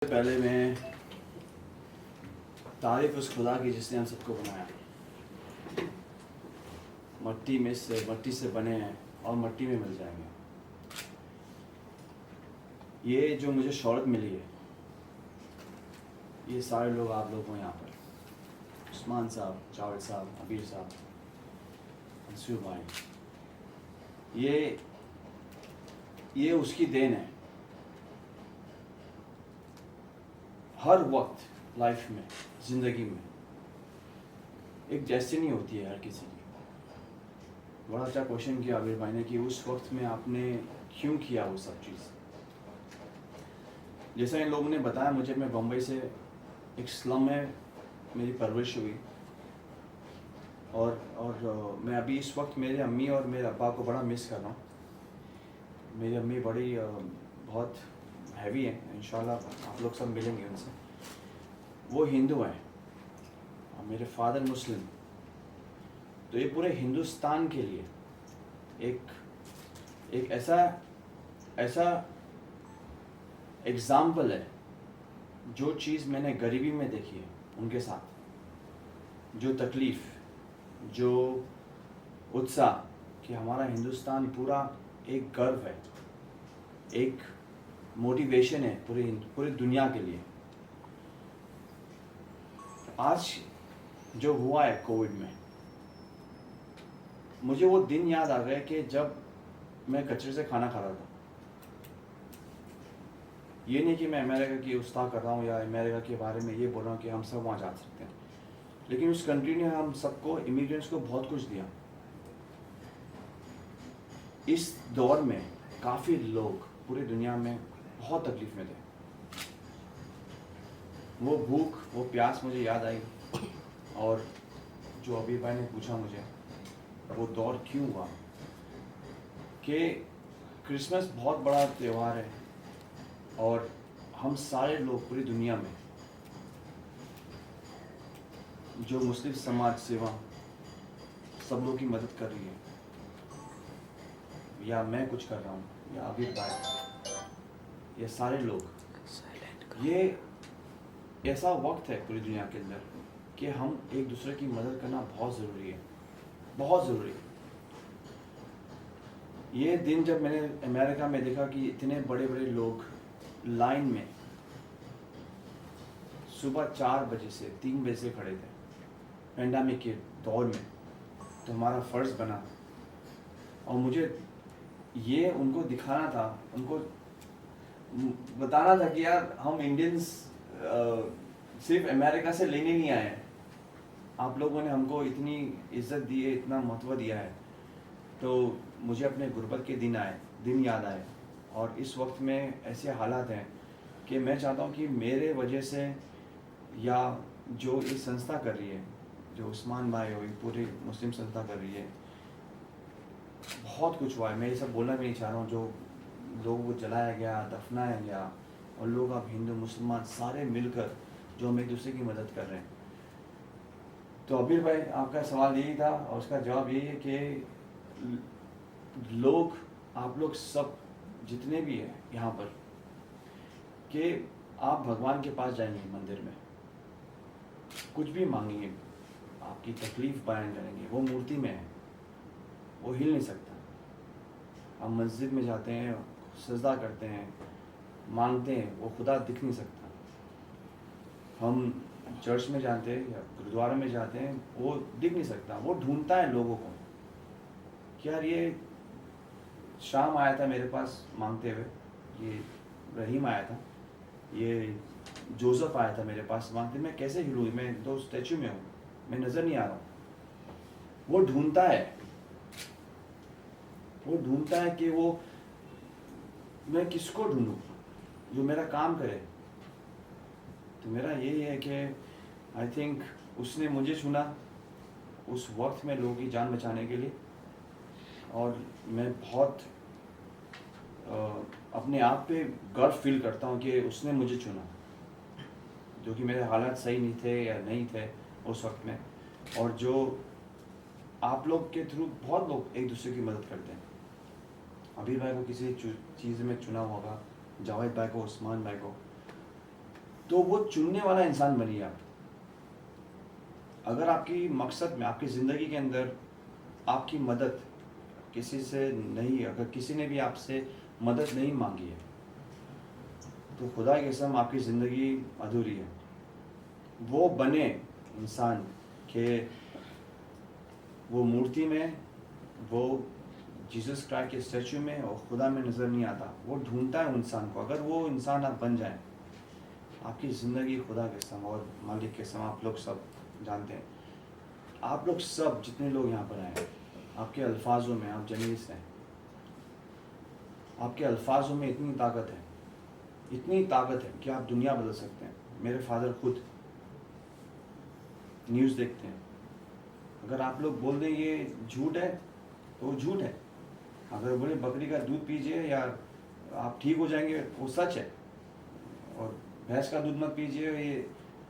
पहले मैं तारीफ़ उस खुदा की जिसने हम सबको बनाया। मट्टी से बने हैं और मट्टी में मिल जाएंगे। ये जो मुझे शौहरत मिली है, ये सारे लोग आप लोग हो यहाँ पर, उस्मान साहब, जावेद साहब, अबीर साहब, अंशु भाई, ये उसकी देन है। हर वक्त लाइफ में, ज़िंदगी में एक डेस्टिनी होती है हर किसी की। बड़ा अच्छा क्वेश्चन किया आबिर भाई ने कि उस वक्त में आपने क्यों किया वो सब चीज़। जैसा इन लोगों ने बताया मुझे, मैं बम्बई से एक स्लम में मेरी परवरिश हुई और मैं अभी इस वक्त मेरे अम्मी और मेरे अब्बा को बड़ा मिस कर रहा हूँ। मेरी अम्मी बड़ी बहुत हैवी है, इंशाल्लाह आप लोग सब मिलेंगे उनसे। वो हिंदू हैं और मेरे फादर मुस्लिम। तो ये पूरे हिंदुस्तान के लिए एक ऐसा एग्ज़ाम्पल है। जो चीज़ मैंने गरीबी में देखी है उनके साथ, जो तकलीफ़, जो उत्साह कि हमारा हिंदुस्तान पूरा एक गर्व है, एक मोटिवेशन है पूरी दुनिया के लिए। आज जो हुआ है कोविड में, मुझे वो दिन याद आ गए कि जब मैं कचरे से खाना खा रहा था। ये नहीं कि मैं अमेरिका की उस्ताह कर रहा हूँ या अमेरिका के बारे में ये बोल रहा हूँ कि हम सब वहाँ जा सकते हैं, लेकिन उस कंट्री ने हम सबको, इमिग्रेंट्स को बहुत कुछ दिया। इस दौर में काफ़ी लोग पूरी दुनिया में बहुत तकलीफ में थे। वो भूख, वो प्यास मुझे याद आई। और जो अबीर भाई ने पूछा मुझे वो दौर क्यों हुआ, कि क्रिसमस बहुत बड़ा त्यौहार है और हम सारे लोग पूरी दुनिया में, जो मुस्लिम समाज सेवा सब लोग की मदद कर रही है, या मैं कुछ कर रहा हूँ, या अबीर भाई, ये सारे लोग, ये ऐसा वक्त है पूरी दुनिया के अंदर कि हम एक दूसरे की मदद करना बहुत ज़रूरी है, बहुत ज़रूरी है। ये दिन जब मैंने अमेरिका में देखा कि इतने बड़े बड़े लोग लाइन में सुबह 4 बजे से 3 बजे से खड़े थे पेंडेमिक के दौर में, तो हमारा फ़र्ज़ बना और मुझे ये उनको दिखाना था, उनको बताना था कि यार हम इंडियंस सिर्फ अमेरिका से लेने नहीं आए हैं। आप लोगों ने हमको इतनी इज्जत दी है, इतना महत्व दिया है। तो मुझे अपने गुर्बत के दिन याद आए। और इस वक्त में ऐसे हालात हैं कि मैं चाहता हूँ कि मेरे वजह से, या जो ये संस्था कर रही है, जो उस्मान भाई हो, पूरी मुस्लिम संस्था कर रही है, बहुत कुछ हुआ है। मैं ये सब बोलना भी नहीं चाह रहा हूँ। जो लोगों को जलाया गया, दफनाया गया, और लोग अब हिंदू मुसलमान सारे मिलकर जो हम एक दूसरे की मदद कर रहे हैं। तो अबीर भाई, आपका सवाल यही था और उसका जवाब यही है कि लोग, आप लोग सब जितने भी हैं यहाँ पर, कि आप भगवान के पास जाएंगे मंदिर में, कुछ भी मांगेंगे, आपकी तकलीफ़ बयान करेंगे, वो मूर्ति में है, वो हिल नहीं सकता। हम मस्जिद में जाते हैं, सजदा करते हैं, मांगते हैं, वो खुदा दिख नहीं सकता। हम चर्च में जाते हैं या गुरुद्वारा में जाते हैं, वो दिख नहीं सकता। वो ढूंढता है लोगों को कि यार ये शाम आया था मेरे पास मांगते हुए, ये रहीम आया था, ये जोसेफ आया था मेरे पास मांगते, मैं कैसे हिलूँ, मैं तो स्टैचू में हूँ, मैं नज़र नहीं आ रहा हूँ। वो ढूंढता है कि वो, मैं किसको ढूंढूं जो मेरा काम करे। तो मेरा यही है कि आई थिंक उसने मुझे चुना उस वक्त में लोगों की जान बचाने के लिए, और मैं बहुत अपने आप पे गर्व फील करता हूँ कि उसने मुझे चुना, जो कि मेरे हालात सही नहीं थे या नहीं थे उस वक्त में। और जो आप लोग के थ्रू बहुत लोग एक दूसरे की मदद करते हैं। अबीर भाई को किसी चीज़ में चुना होगा, जावेद भाई को, उस्मान भाई को, तो वो चुनने वाला इंसान बनिए आप। अगर आपकी मकसद में, आपकी ज़िंदगी के अंदर आपकी मदद किसी से नहीं, अगर किसी ने भी आपसे मदद नहीं मांगी है, तो खुदा की कसम आपकी ज़िंदगी अधूरी है। वो बने इंसान के वो मूर्ति में, वो जीसस क्राइस्ट के स्टैचू में और खुदा में नज़र नहीं आता। वो ढूंढता है इंसान को। अगर वो इंसान आप बन जाए, आपकी ज़िंदगी खुदा के सम और मालिक के सम। आप लोग सब जानते हैं, आप लोग सब जितने लोग यहाँ पर आए हैं, आपके अल्फाजों में आप जर्नलिस्ट हैं, आपके अल्फाजों में इतनी ताकत है, इतनी ताकत है कि आप दुनिया बदल सकते हैं। मेरे फादर खुद न्यूज़ देखते हैं। अगर आप लोग बोल दें ये झूठ है तो वो झूठ है। अगर बोले बकरी का दूध पीजिए या आप ठीक हो जाएंगे, वो सच है। और भैंस का दूध मत पीजिए, ये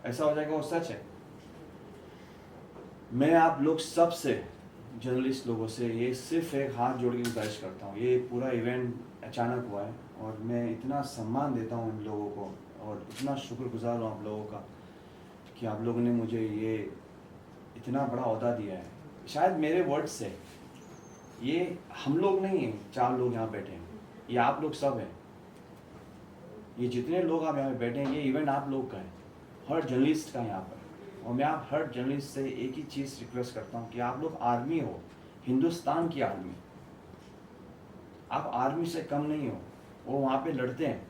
ऐसा हो जाएगा, वो सच है। मैं आप लोग सब से, जर्नलिस्ट लोगों से, ये सिर्फ एक हाथ जोड़ के गुजारिश करता हूँ। ये पूरा इवेंट अचानक हुआ है और मैं इतना सम्मान देता हूँ इन लोगों को और इतना शुक्रगुजार हूँ आप लोगों का कि आप लोगों ने मुझे ये इतना बड़ा ओहदा दिया है। शायद मेरे वर्ड से, ये हम लोग नहीं हैं, 4 लोग यहाँ बैठे हैं, ये आप लोग सब हैं। ये जितने लोग आप यहाँ पे बैठे हैं, ये इवेंट आप लोग का है, हर जर्नलिस्ट का यहाँ पर। और मैं आप हर जर्नलिस्ट से एक ही चीज़ रिक्वेस्ट करता हूँ कि आप लोग आर्मी हो, हिंदुस्तान की आर्मी। आप आर्मी से कम नहीं हो, वो वहाँ पे लड़ते हैं।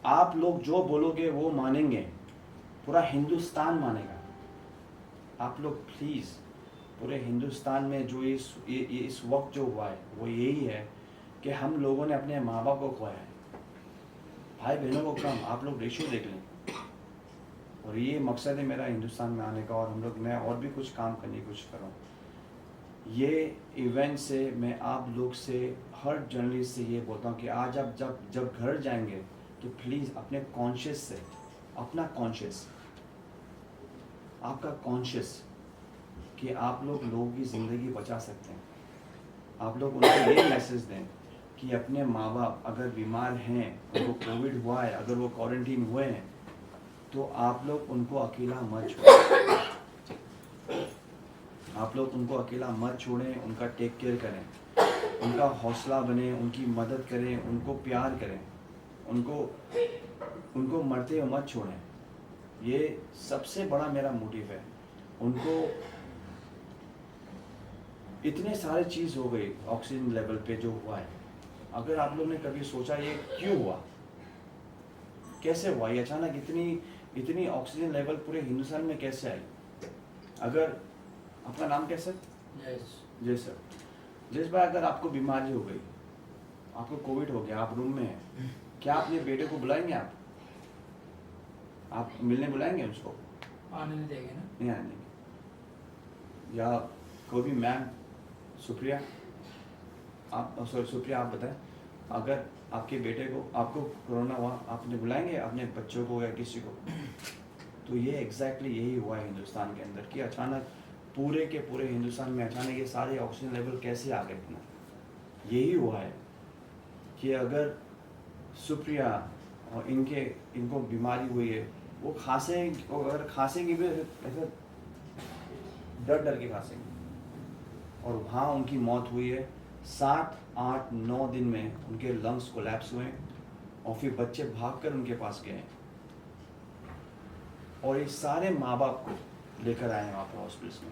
आप लोग जो बोलोगे वो मानेंगे, पूरा हिंदुस्तान मानेगा। आप लोग प्लीज़, पूरे हिंदुस्तान में जो इस वक्त जो हुआ है वो यही है कि हम लोगों ने अपने माँ बाप को खोया है, भाई बहनों को कम। आप लोग रेशियो देख लें। और ये मकसद है मेरा हिंदुस्तान में आने का, और हम लोग, मैं और भी कुछ काम करने की कोशिश कर रहा हूँ। ये इवेंट से मैं आप लोग से, हर जर्नलिस्ट से ये बोलता हूँ कि आज आप जब घर जाएंगे तो प्लीज़ अपने कॉन्शियस से, अपना कॉन्शियस, आपका कॉन्शियस कि आप लोग लोगों की ज़िंदगी बचा सकते हैं। आप लोग उनको ये मैसेज दें कि अपने माँ बाप अगर बीमार हैं, उनको कोविड हुआ है, अगर वो क्वारंटीन हुए हैं, तो आप लोग उनको अकेला मत छोड़ें। आप लोग उनको अकेला मत छोड़ें, उनका टेक केयर करें, उनका हौसला बने, उनकी मदद करें, उनको प्यार करें, उनको मरते हुए मत छोड़ें। ये सबसे बड़ा मेरा मोटिव है। उनको इतने सारे चीज़ हो गई ऑक्सीजन लेवल पे जो हुआ है। अगर आप लोग ने कभी सोचा ये क्यों हुआ, कैसे हुआ, ये अचानक इतनी ऑक्सीजन लेवल पूरे हिंदुस्तान में कैसे आई? अगर आपका नाम क्या सर? जय सर। जिस बार अगर आपको बीमारी हो गई, आपको कोविड हो गया, आप रूम में हैं, क्या अपने बेटे को बुलाएंगे? आप मिलने बुलाएंगे उसको? आने नहीं देंगे ना? नहीं आने देंगे। या कोई भी मैम, सुप्रिया, आप सॉरी सुप्रिया, आप बताएं, अगर आपके बेटे को, आपको कोरोना हुआ, आपने बुलाएंगे अपने बच्चों को या किसी को? तो ये एग्जैक्टली यही हुआ है हिंदुस्तान के अंदर कि अचानक पूरे के पूरे हिंदुस्तान में अचानक ये सारे ऑक्सीजन लेवल कैसे आ गए इतना। यही हुआ है कि अगर सुप्रिया और इनको बीमारी हुई है, वो अगर खांसेंगे भी ऐसा डर के खांसेंगे, और वहाँ उनकी मौत हुई है। 7, 8, 9 दिन में उनके लंग्स कोलैप्स हुए और फिर बच्चे भागकर उनके पास गए और ये सारे माँ बाप को लेकर आए हैं वहाँ पर हॉस्पिटल्स में।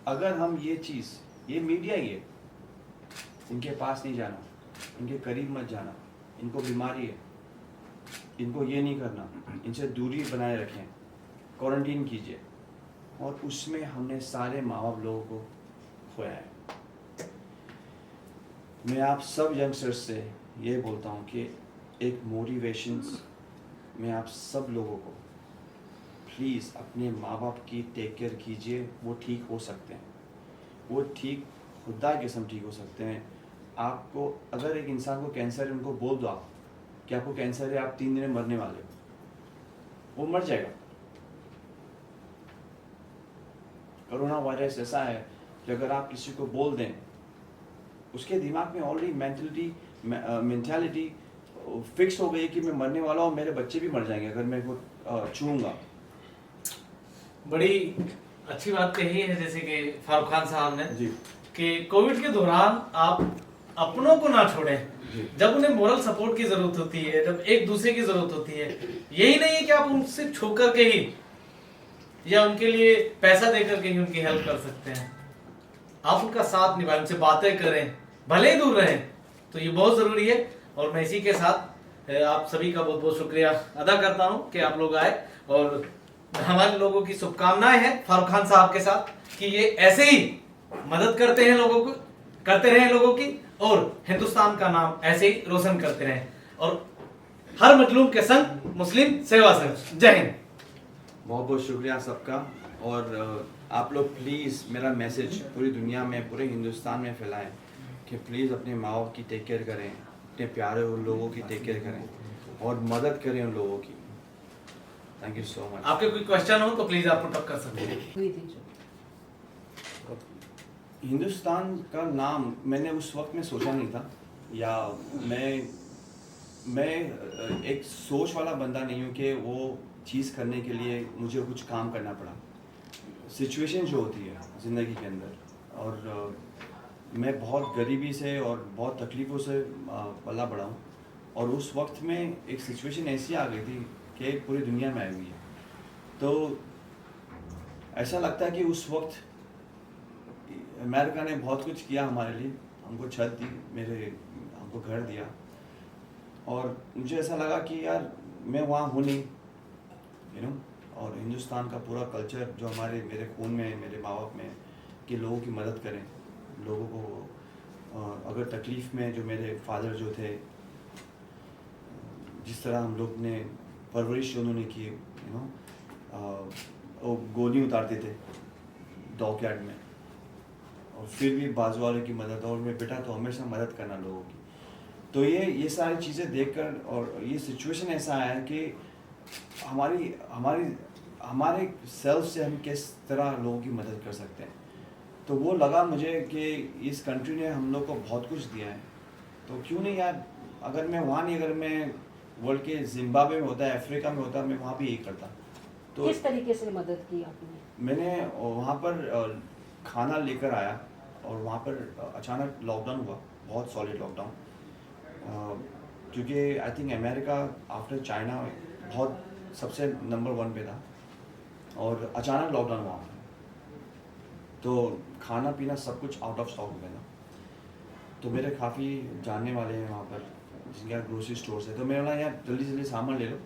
अगर हम ये चीज़, ये मीडिया ही है, इनके पास नहीं जाना, इनके करीब मत जाना, इनको बीमारी है, इनको ये नहीं करना, इनसे दूरी बनाए रखें, क्वारंटीन कीजिए, और उसमें हमने सारे माँ बाप लोगों को खोया है। मैं आप सब यंगस्टर्स से ये बोलता हूँ कि एक मोटिवेशंस, मैं आप सब लोगों को प्लीज़ अपने माँ बाप की टेक केयर कीजिए। वो ठीक हो सकते हैं, वो ठीक, खुदा की कसम ठीक हो सकते हैं। आपको अगर एक इंसान को कैंसर है, उनको बोल दो आप कि आपको कैंसर है, आप 3 दिन में मरने वाले हो, वो मर जाएगा। कोरोना वायरस ऐसा है कि अगर आप किसी को बोल दें, उसके दिमाग में ऑलरेडी मेंटालिटी फिक्स हो गई कि मैं मरने वाला हूँ, मेरे बच्चे भी मर जाएंगे अगर मैं को छूऊंगा। बड़ी अच्छी बात कही है जैसे कि फारूक खान साहब ने जी कि कोविड के दौरान आप अपनों को ना छोड़ें, जी जब उन्हें मोरल सपोर्ट की जरूरत होती है, जब एक दूसरे की जरूरत होती है, यही नहीं है कि आप उनसे छू करके ही या उनके लिए पैसा देकर के ही उनकी हेल्प कर सकते हैं। आप उनका साथ निभाएं, उनसे बातें करें, भले ही दूर रहें, तो ये बहुत जरूरी है। और मैं इसी के साथ आप सभी का बहुत बहुत शुक्रिया अदा करता हूं कि आप लोग आए, और हमारे लोगों की शुभकामनाएं हैं फारूक खान साहब के साथ कि ये ऐसे ही मदद करते हैं लोगों को, करते रहें लोगों की, और हिंदुस्तान का नाम ऐसे ही रोशन करते रहें, और हर मजलूम के संग मुस्लिम सेवा संघ। जय हिंद। बहुत बहुत शुक्रिया सबका। और आप लोग प्लीज़ मेरा मैसेज पूरी दुनिया में, पूरे हिंदुस्तान में फैलाएं कि प्लीज़ अपने माँ बाप की टेक केयर करें, अपने प्यारे उन लोगों की टेक केयर करें और मदद करें उन लोगों की। Thank you so much. आपके कोई क्वेश्चन हो तो प्लीज आप पुट अप कर सकते हैं। हिंदुस्तान का नाम मैंने उस वक्त में सोचा नहीं था, या मैं एक सोच वाला बंदा नहीं हूँ कि वो चीज़ करने के लिए मुझे कुछ काम करना पड़ा। सिचुएशन जो होती है ज़िंदगी के अंदर, और मैं बहुत गरीबी से और बहुत तकलीफ़ों से पला बड़ा हूँ, और उस वक्त में एक सिचुएशन ऐसी आ गई थी कि पूरी दुनिया में आई हुई है। तो ऐसा लगता है कि उस वक्त अमेरिका ने बहुत कुछ किया हमारे लिए, हमको छत दी, हमको घर दिया, और मुझे ऐसा लगा कि यार मैं वहाँ हूँ नहीं, और हिंदुस्तान का पूरा कल्चर जो मेरे खून में है, मेरे माँ बाप में है, कि लोगों की मदद करें, लोगों को अगर तकलीफ़ में, जो मेरे फादर जो थे, जिस तरह हम लोग ने परवरिश जो उन्होंने की, वो गोली उतारते थे डॉग यार्ड में, और फिर भी बाजू वालों की मदद, और मेरे बेटा तो हमेशा मदद करना लोगों की। तो ये सारी चीज़ें देखकर, और ये सिचुएशन ऐसा आया है कि हमारे सेल्फ से हम किस तरह लोगों की मदद कर सकते हैं। तो वो लगा मुझे कि इस कंट्री ने हम लोग को बहुत कुछ दिया है, तो क्यों नहीं यार, अगर मैं वहाँ नहीं, अगर मैं वर्ल्ड के जिम्बाब्वे में होता, अफ्रीका में होता, मैं वहाँ भी यही करता। तो किस तरीके से मदद की आपने? मैंने वहाँ पर खाना लेकर आया, और वहाँ पर अचानक लॉकडाउन हुआ, बहुत सॉलिड लॉकडाउन, क्योंकि I think America after China बहुत सबसे नंबर 1 पे था, और अचानक लॉकडाउन हुआ, तो खाना पीना सब कुछ आउट ऑफ स्टॉक हो गया था। तो मेरे काफ़ी जानने वाले हैं वहाँ पर, जिनके यहाँ ग्रोसरी स्टोर्स है, तो मैंने बोला यार जल्दी जल्दी सामान ले लो,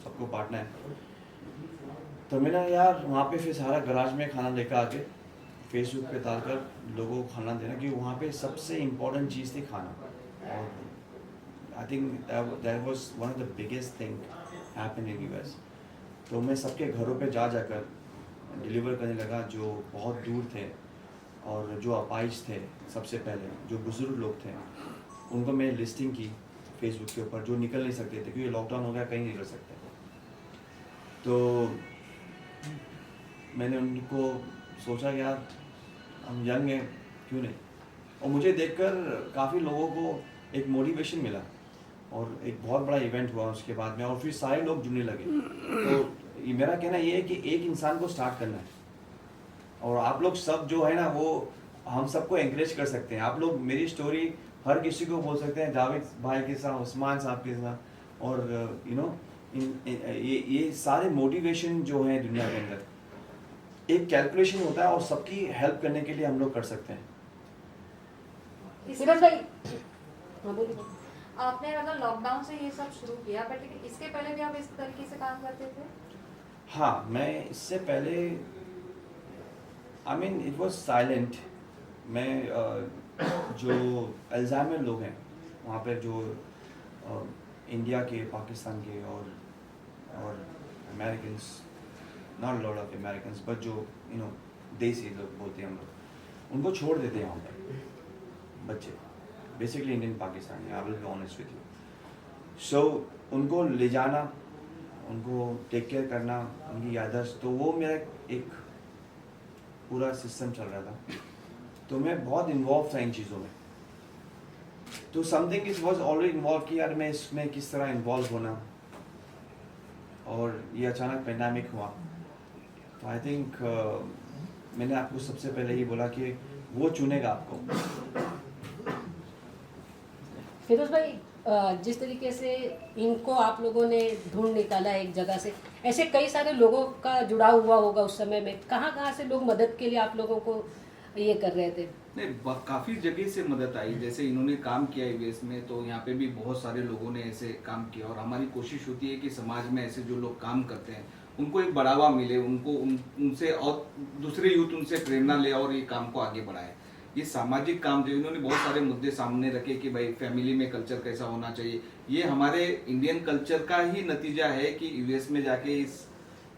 सबको बांटना है। तो मैंने यार वहाँ पे फिर सारा गराज में खाना लेकर आके फेसबुक पे डालकर लोगों को खाना देना, कि वहाँ पे सबसे इम्पोर्टेंट चीज़ थी खाना। और I think that was one of the biggest thing happen in US. तो मैं सबके घरों पे जाकर डिलीवर करने लगा, जो बहुत दूर थे और जो अपाइज थे, सबसे पहले जो बुज़ुर्ग लोग थे, उनको मैं लिस्टिंग की फेसबुक के ऊपर, जो निकल नहीं सकते थे क्योंकि लॉकडाउन हो गया, कहीं नहीं निकल सकते। तो मैंने उनको सोचा कि यार हम यंग हैं, क्यों नहीं। और मुझे देखकर काफ़ी लोगों को एक मोटिवेशन मिला, और एक बहुत बड़ा इवेंट हुआ उसके बाद में, और फिर सारे लोग जुड़ने लगे। तो मेरा कहना ये है कि एक इंसान को स्टार्ट करना है, और आप लोग सब जो है ना, वो हम सबको एंकरेज कर सकते हैं। आप लोग मेरी स्टोरी हर किसी को बोल सकते हैं, जावेद भाई के साथ, उस्मान साहब के साथ, और ये सारे मोटिवेशन जो है दुनिया के अंदर, एक कैलकुलेशन होता है, और सबकी हेल्प करने के लिए हम लोग कर सकते हैं। आपने मतलब लॉकडाउन से ये सब शुरू किया, बट इसके पहले भी आप इस तरीके से काम करते थे? हाँ, मैं इससे पहले I mean it was silent. मैं जो अल्जाइमर लोग हैं वहाँ पे, जो इंडिया के, पाकिस्तान के और Americans, not lot of Americans, but जो देसी लोग बोलते हैं हम लोग, उनको छोड़ देते हैं वहाँ पर बच्चे, basically Indian Pakistani, I will be honest with you. So उनको ले जाना, उनको टेक केयर करना, उनकी याददाश्त, तो वो मेरा एक पूरा सिस्टम चल रहा था। तो मैं बहुत इन्वॉल्व था इन चीज़ों में, तो something is was already involve कि यार मैं इसमें किस तरह इन्वॉल्व होना, और ये अचानक पेंडेमिक हुआ। तो आई थिंक मैंने आपको सबसे पहले ये बोला कि वो चुनेगा आपको। फिरोज भाई, जिस तरीके से इनको आप लोगों ने ढूंढ निकाला एक जगह से, ऐसे कई सारे लोगों का जुड़ाव हुआ होगा उस समय में। कहाँ कहाँ से लोग मदद के लिए आप लोगों को ये कर रहे थे? नहीं, काफ़ी जगह से मदद आई। जैसे इन्होंने काम किया यूएस में, तो यहाँ पे भी बहुत सारे लोगों ने ऐसे काम किया, और हमारी कोशिश होती है कि समाज में ऐसे जो लोग काम करते हैं उनको एक बढ़ावा मिले, उनको उनसे और दूसरे यूथ उनसे प्रेरणा ले और ये काम को आगे बढ़ाए। ये सामाजिक काम जो इन्होंने बहुत सारे मुद्दे सामने रखे कि भाई फैमिली में कल्चर कैसा होना चाहिए। ये हमारे इंडियन कल्चर का ही नतीजा है कि यूएस में जाके इस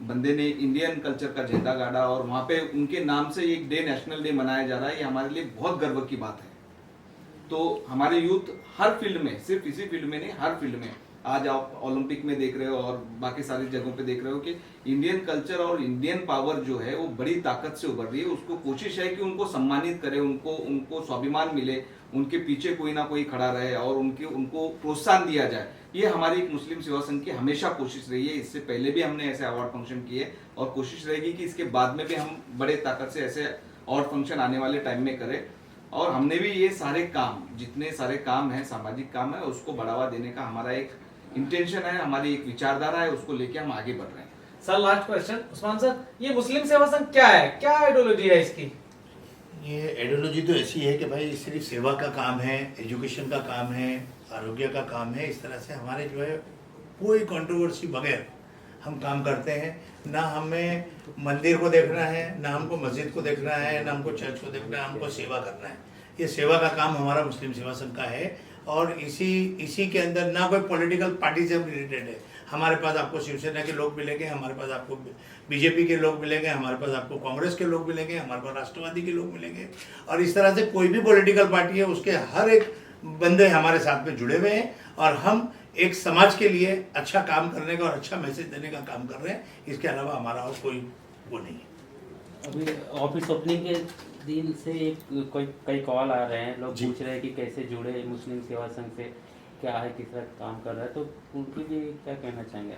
बंदे ने इंडियन कल्चर का झंडा गाड़ा, और वहाँ पे उनके नाम से एक डे, नेशनल डे मनाया जा रहा है। ये हमारे लिए बहुत गर्व की बात है। तो हमारे यूथ हर फील्ड में, सिर्फ इसी फील्ड में नहीं, हर फील्ड में, आज आप ओलंपिक में देख रहे हो और बाकी सारी जगहों पे देख रहे हो कि इंडियन कल्चर और इंडियन पावर जो है वो बड़ी ताकत से उभर रही है। उसको कोशिश है कि उनको सम्मानित करे, उनको स्वाभिमान मिले, उनके पीछे कोई ना कोई खड़ा रहे और उनको प्रोत्साहन दिया जाए। ये हमारी एक मुस्लिम सेवा संघ की हमेशा कोशिश रही है। इससे पहले भी हमने ऐसे अवार्ड फंक्शन किए और कोशिश रहेगी कि इसके बाद में भी हम बड़े ताकत से ऐसे अवार्ड फंक्शन आने वाले टाइम में करें। और हमने भी ये सारे काम, जितने सारे काम हैं, सामाजिक काम है, उसको बढ़ावा देने का हमारा एक इंटेंशन है, हमारी एक विचारधारा है, उसको लेके हम आगे बढ़ रहे हैं। Sir last question, Usman sir, ये मुस्लिम सेवा संघ क्या है, क्या आइडियोलॉजी है इसकी? ये आइडियोलॉजी तो ऐसी है कि भाई सिर्फ सेवा का काम है, एजुकेशन का काम है, आरोग्य का काम है। इस तरह से हमारे जो है कोई कंट्रोवर्सी बगैर हम काम करते हैं। ना हमें मंदिर को देखना है, ना हमको मस्जिद को देखना है, ना हमको चर्च को देखना है, हमको सेवा करना है। ये सेवा का काम हमारा मुस्लिम सेवा संघ का है, और इसी के अंदर ना कोई पॉलिटिकल पार्टी से रिलेटेड है। हमारे पास आपको शिवसेना के लोग मिलेंगे, हमारे पास आपको बीजेपी के लोग मिलेंगे, हमारे पास आपको कांग्रेस के लोग मिलेंगे, हमारे पास राष्ट्रवादी के लोग मिलेंगे, और इस तरह से कोई भी पॉलिटिकल पार्टी है उसके हर एक बंदे हमारे साथ में जुड़े हुए हैं, और हम एक समाज के लिए अच्छा काम करने का और अच्छा मैसेज देने का काम कर रहे हैं। इसके अलावा हमारा और कोई वो नहीं है। अभी ऑफिस ओपनिंग के दिन से कई कॉल आ रहे हैं, लोग पूछ रहे हैं कि कैसे जुड़े मुस्लिम सेवा संघ से, क्या है, किस तरह काम कर रहा है, तो उनके लिए क्या कहना चाहेंगे?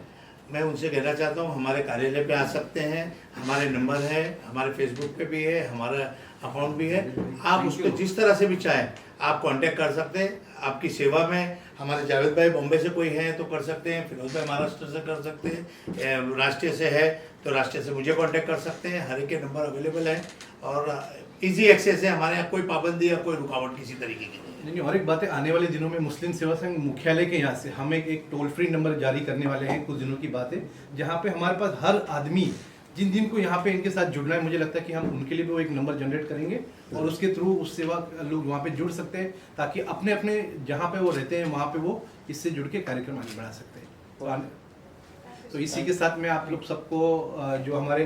मैं उनसे कहना चाहता हूँ हमारे कार्यालय पे आ सकते हैं, हमारे नंबर है, हमारे फेसबुक पे भी है, हमारा अकाउंट भी है। आप उस पर जिस तरह से भी चाहें आप कांटेक्ट कर सकते हैं। आपकी सेवा में हमारे जावेद भाई बॉम्बे से कोई है तो कर सकते हैं, फिरोज भाई महाराष्ट्र से कर सकते हैं, राष्ट्रीय से है तो राष्ट्रीय से मुझे कांटेक्ट कर सकते हैं। हर एक के नंबर अवेलेबल है और इजी एक्सेस है। हमारे यहाँ कोई पाबंदी या कोई रुकावट किसी तरीके की नहीं। और एक बात है, आने वाले दिनों में मुस्लिम सेवा संघ मुख्यालय के यहाँ से हम एक टोल फ्री नंबर जारी करने वाले हैं, कुछ दिनों की बात है, जहाँ पे हमारे पास हर आदमी जिन को यहाँ पे इनके साथ जुड़ना है, मुझे लगता है कि हम उनके लिए भी वो एक नंबर जनरेट करेंगे और उसके थ्रू उस सेवा लोग वहाँ पे जुड़ सकते हैं, ताकि अपने अपने जहाँ पे वो रहते हैं वहाँ पे वो इससे जुड़ के कार्यक्रम आगे बढ़ा सकते हैं। तो इसी के साथ में आप लोग सबको जो हमारे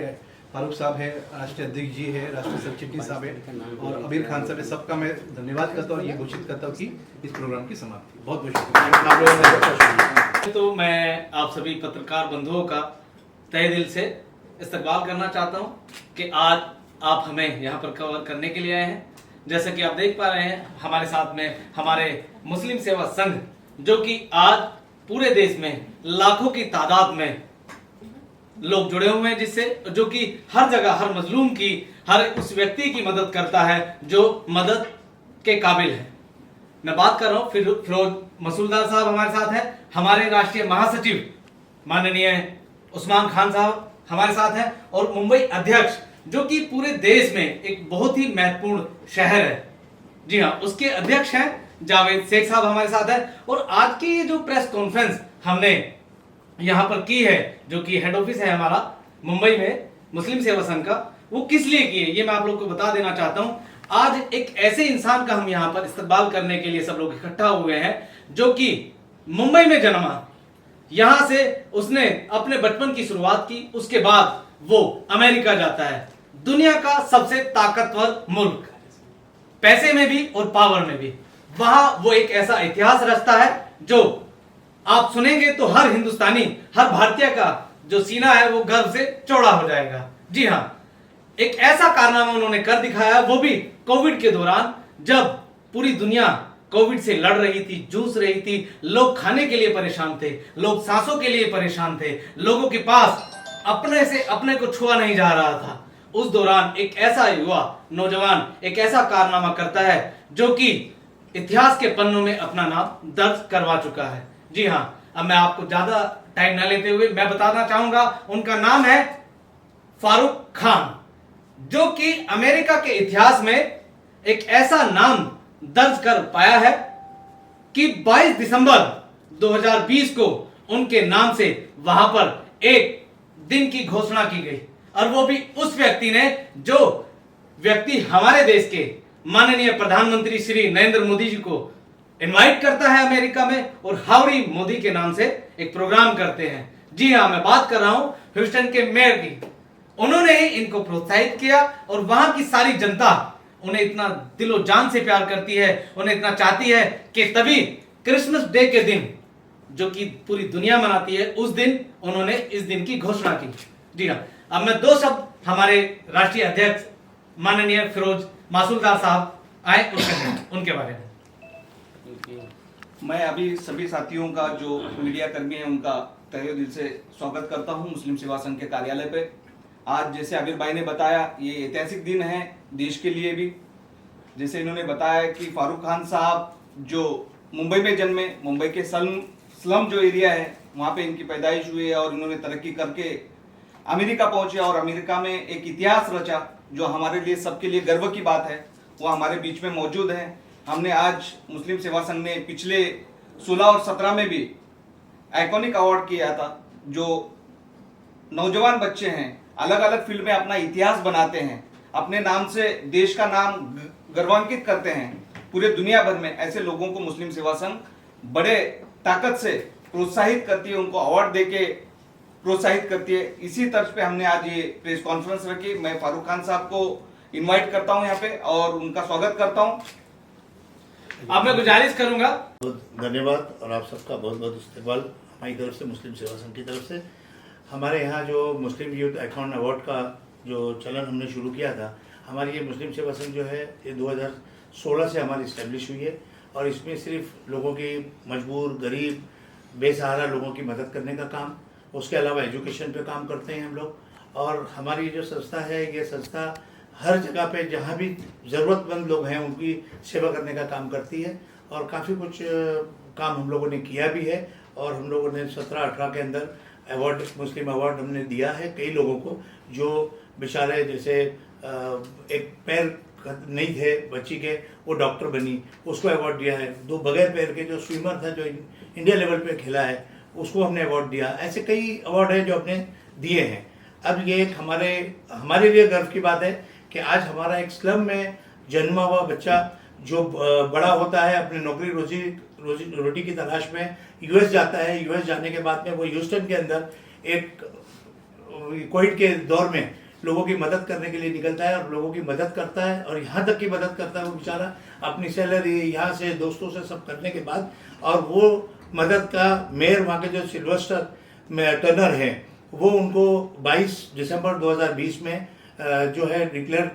फारूक साहब है, राष्ट्रीय अध्यक्ष जी है, राष्ट्रीय सचिव साहब है और अबीर खान साहब है, सबका मैं धन्यवाद करता हूँ और ये घोषित करता हूँ कि इस प्रोग्राम की समाप्ति। बहुत बहुत शुक्रिया। तो मैं आप सभी पत्रकार बंधुओं का तहे दिल से इस्तकबाल करना चाहता हूं कि आज आप हमें यहां पर कवर करने के लिए आए हैं। जैसा कि आप देख पा रहे हैं हमारे साथ में हमारे मुस्लिम सेवा संघ, जो कि आज पूरे देश में लाखों की तादाद में लोग जुड़े हुए हैं, जिससे जो कि हर जगह हर मजलूम की, हर उस व्यक्ति की मदद करता है जो मदद के काबिल है। मैं बात कर रहा हूं फिरोज मसूलदार साहब हमारे साथ है, हमारे राष्ट्रीय महासचिव माननीय उस्मान खान साहब हमारे साथ हैं और मुंबई अध्यक्ष, जो कि पूरे देश में एक बहुत ही महत्वपूर्ण शहर है, जी हाँ, उसके अध्यक्ष हैं जावेद शेख साहब हमारे साथ हैं। और आज की ये जो प्रेस कॉन्फ्रेंस हमने यहाँ पर की है, जो कि हेड ऑफिस है हमारा मुंबई में मुस्लिम सेवा संघ का, वो किस लिए की है ये मैं आप लोग को बता देना चाहता हूँ। आज एक ऐसे इंसान का हम यहाँ पर इस्तकबाल करने के लिए सब लोग इकट्ठा हुए हैं, जो कि मुंबई में जन्मा, यहां से उसने अपने बचपन की शुरुआत की, उसके बाद वो अमेरिका जाता है, दुनिया का सबसे ताकतवर मुल्क, पैसे में भी और पावर में भी। वहां वो एक ऐसा इतिहास रचता है जो आप सुनेंगे तो हर हिंदुस्तानी, हर भारतीय का जो सीना है वो गर्व से चौड़ा हो जाएगा। जी हां, एक ऐसा कारनामा उन्होंने कर दिखाया, वो भी कोविड के दौरान, जब पूरी दुनिया कोविड से लड़ रही थी, जूझ रही थी, लोग खाने के लिए परेशान थे, लोग सांसों के लिए परेशान थे, लोगों के पास अपने से अपने को छुआ नहीं जा रहा था। उस दौरान एक ऐसा युवा नौजवान एक ऐसा कारनामा करता है जो कि इतिहास के पन्नों में अपना नाम दर्ज करवा चुका है। जी हाँ, अब मैं आपको ज्यादा टाइम न लेते हुए मैं बताना चाहूंगा, उनका नाम है फारूक खान, जो कि अमेरिका के इतिहास में एक ऐसा नाम दर्ज कर पाया है कि 22 दिसंबर 2020 को उनके नाम से वहां पर एक दिन की घोषणा की गई, और वो भी उस व्यक्ति ने जो व्यक्ति हमारे देश के माननीय प्रधानमंत्री श्री नरेंद्र मोदी जी को इनवाइट करता है अमेरिका में, और हाउडी मोदी के नाम से एक प्रोग्राम करते हैं। जी हाँ, मैं बात कर रहा हूं ह्यूस्टन के मेयर की। उन्होंने ही इनको प्रोत्साहित किया, और वहां की सारी जनता उन्हें इतना दिलो जान से प्यार करती है, उन्हें इतना चाहती है कि तभी क्रिसमस डे के दिन, जो कि पूरी दुनिया मनाती है, उस दिन उन्होंने इस दिन की घोषणा की। जी हाँ, अब मैं दो शब्द हमारे राष्ट्रीय अध्यक्ष माननीय फिरोज मासूलदार साहब आए उनके बारे में। मैं अभी सभी साथियों का जो मीडिया कर्मी है उनका तहे दिल से स्वागत करता हूं मुस्लिम सेवा संघ के कार्यालय पे। आज जैसे आबिर भाई ने बताया, ये ऐतिहासिक दिन है देश के लिए भी। जैसे इन्होंने बताया कि फारूक खान साहब जो मुंबई में जन्मे, मुंबई के स्लम जो एरिया है वहाँ पे इनकी पैदाइश हुई है, और इन्होंने तरक्की करके अमेरिका पहुंचे और अमेरिका में एक इतिहास रचा जो हमारे लिए सबके लिए गर्व की बात है। वो हमारे बीच में मौजूद है। हमने आज मुस्लिम सेवा संघ ने पिछले 16 और 17 में भी आइकॉनिक अवार्ड किया था। जो नौजवान बच्चे हैं अलग अलग फील्ड में अपना इतिहास बनाते हैं, अपने नाम से देश का नाम गर्वान्वित करते हैं पूरे दुनिया भर में, ऐसे लोगों को मुस्लिम सेवा संघ बड़े ताकत से प्रोत्साहित करती है, उनको अवार्ड देके प्रोत्साहित करती है। इसी तर्ज पे हमने आज ये प्रेस कॉन्फ्रेंस रखी। मैं फारूक खान साहब को इनवाइट करता हूं यहाँ पे और उनका स्वागत करता हूं। अब मैं गुजारिश करूंगा। बहुत धन्यवाद और आप सबका बहुत बहुत इस्तेमाल हमारी तरफ से, मुस्लिम सेवा संघ की तरफ से। हमारे यहाँ जो मुस्लिम यूथ आइकॉन अवार्ड का जो चलन हमने शुरू किया था, हमारी ये मुस्लिम सेवा संघ जो है ये 2016 से हमारी इस्टेब्लिश हुई है, और इसमें सिर्फ लोगों की मजबूर, गरीब, बेसहारा लोगों की मदद करने का काम, उसके अलावा एजुकेशन पे काम करते हैं हम लोग। और हमारी जो संस्था है, ये संस्था हर जगह पे जहाँ भी ज़रूरतमंद लोग हैं उनकी सेवा करने का काम करती है, और काफ़ी कुछ काम हम लोगों ने किया भी है। और हम लोगों ने 17-18 के अंदर अवार्ड, मुस्लिम अवार्ड हमने दिया है कई लोगों को, जो बेचारे जैसे एक पैर नहीं थे बच्ची के, वो डॉक्टर बनी, उसको अवार्ड दिया है। 2 बगैर पैर के जो स्विमर था जो इंडिया लेवल पे खेला है, उसको हमने अवार्ड दिया। ऐसे कई अवार्ड हैं जो हमने दिए हैं। अब ये एक हमारे लिए गर्व की बात है कि आज हमारा एक स्लम में जन्मा हुआ बच्चा जो बड़ा होता है, अपनी नौकरी रोटी की तलाश में यूएस जाता है। यूएस जाने के बाद में वो ह्यूस्टन के अंदर एक कोविड के दौर में लोगों की मदद करने के लिए निकलता है और लोगों की मदद करता है, और यहाँ तक की मदद करता है वो बेचारा अपनी सैलरी यहाँ से दोस्तों से सब करने के बाद। और वो मदद का मेयर वहाँ के जो सिल्वेस्टर टर्नर हैं, वो उनको 22 दिसंबर 2020 में जो है डिक्लेयर,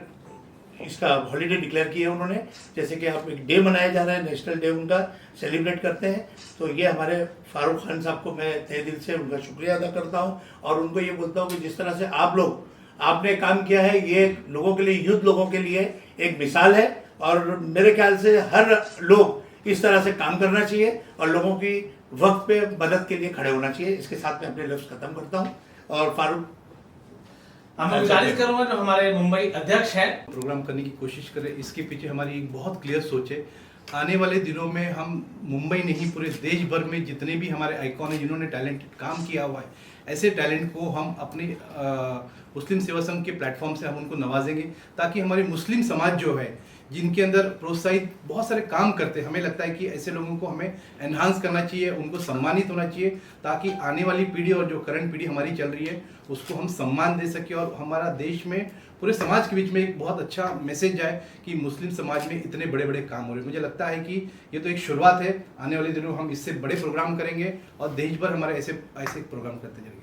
इसका हॉलीडे डिक्लेयर किया उन्होंने। जैसे कि आप एक डे मनाया जा रहा है, नेशनल डे उनका सेलिब्रेट करते हैं। तो ये हमारे फारूक खान साहब को मैं तहे दिल से उनका शुक्रिया अदा करता हूँ, और उनको ये बोलता हूँ कि जिस तरह से आपने काम किया है, ये लोगों के लिए, यूथ लोगों के लिए एक मिसाल है। और मेरे ख्याल से हर लोग इस तरह से काम करना चाहिए और लोगों की वक्त पे मदद के लिए खड़े होना चाहिए। इसके साथ मैं अपने लफ्ज़ खत्म करता हूँ। और फारूक, मैं गुजारिश करूंगा जो हमारे मुंबई अध्यक्ष हैं, प्रोग्राम करने की कोशिश करें। इसके पीछे हमारी एक बहुत क्लियर सोच है। आने वाले दिनों में हम मुंबई नहीं, पूरे देश भर में जितने भी हमारे आइकॉन हैं जिन्होंने टैलेंटेड काम किया हुआ है, ऐसे टैलेंट को हम अपने मुस्लिम सेवा संघ के प्लेटफॉर्म से हम उनको नवाजेंगे, ताकि हमारे मुस्लिम समाज जो है, जिनके अंदर प्रोत्साहित बहुत सारे काम करते हैं, हमें लगता है कि ऐसे लोगों को हमें एनहांस करना चाहिए, उनको सम्मानित होना चाहिए, ताकि आने वाली पीढ़ी और जो करंट पीढ़ी हमारी चल रही है उसको हम सम्मान दे सकें, और हमारा देश में पूरे समाज के बीच में एक बहुत अच्छा मैसेज जाए कि मुस्लिम समाज में इतने बड़े बड़े काम हो रहे हैं। मुझे लगता है कि ये तो एक शुरुआत है। आने वाले दिनों हम इससे बड़े प्रोग्राम करेंगे और देश भर हमारे ऐसे प्रोग्राम करते जाएंगे।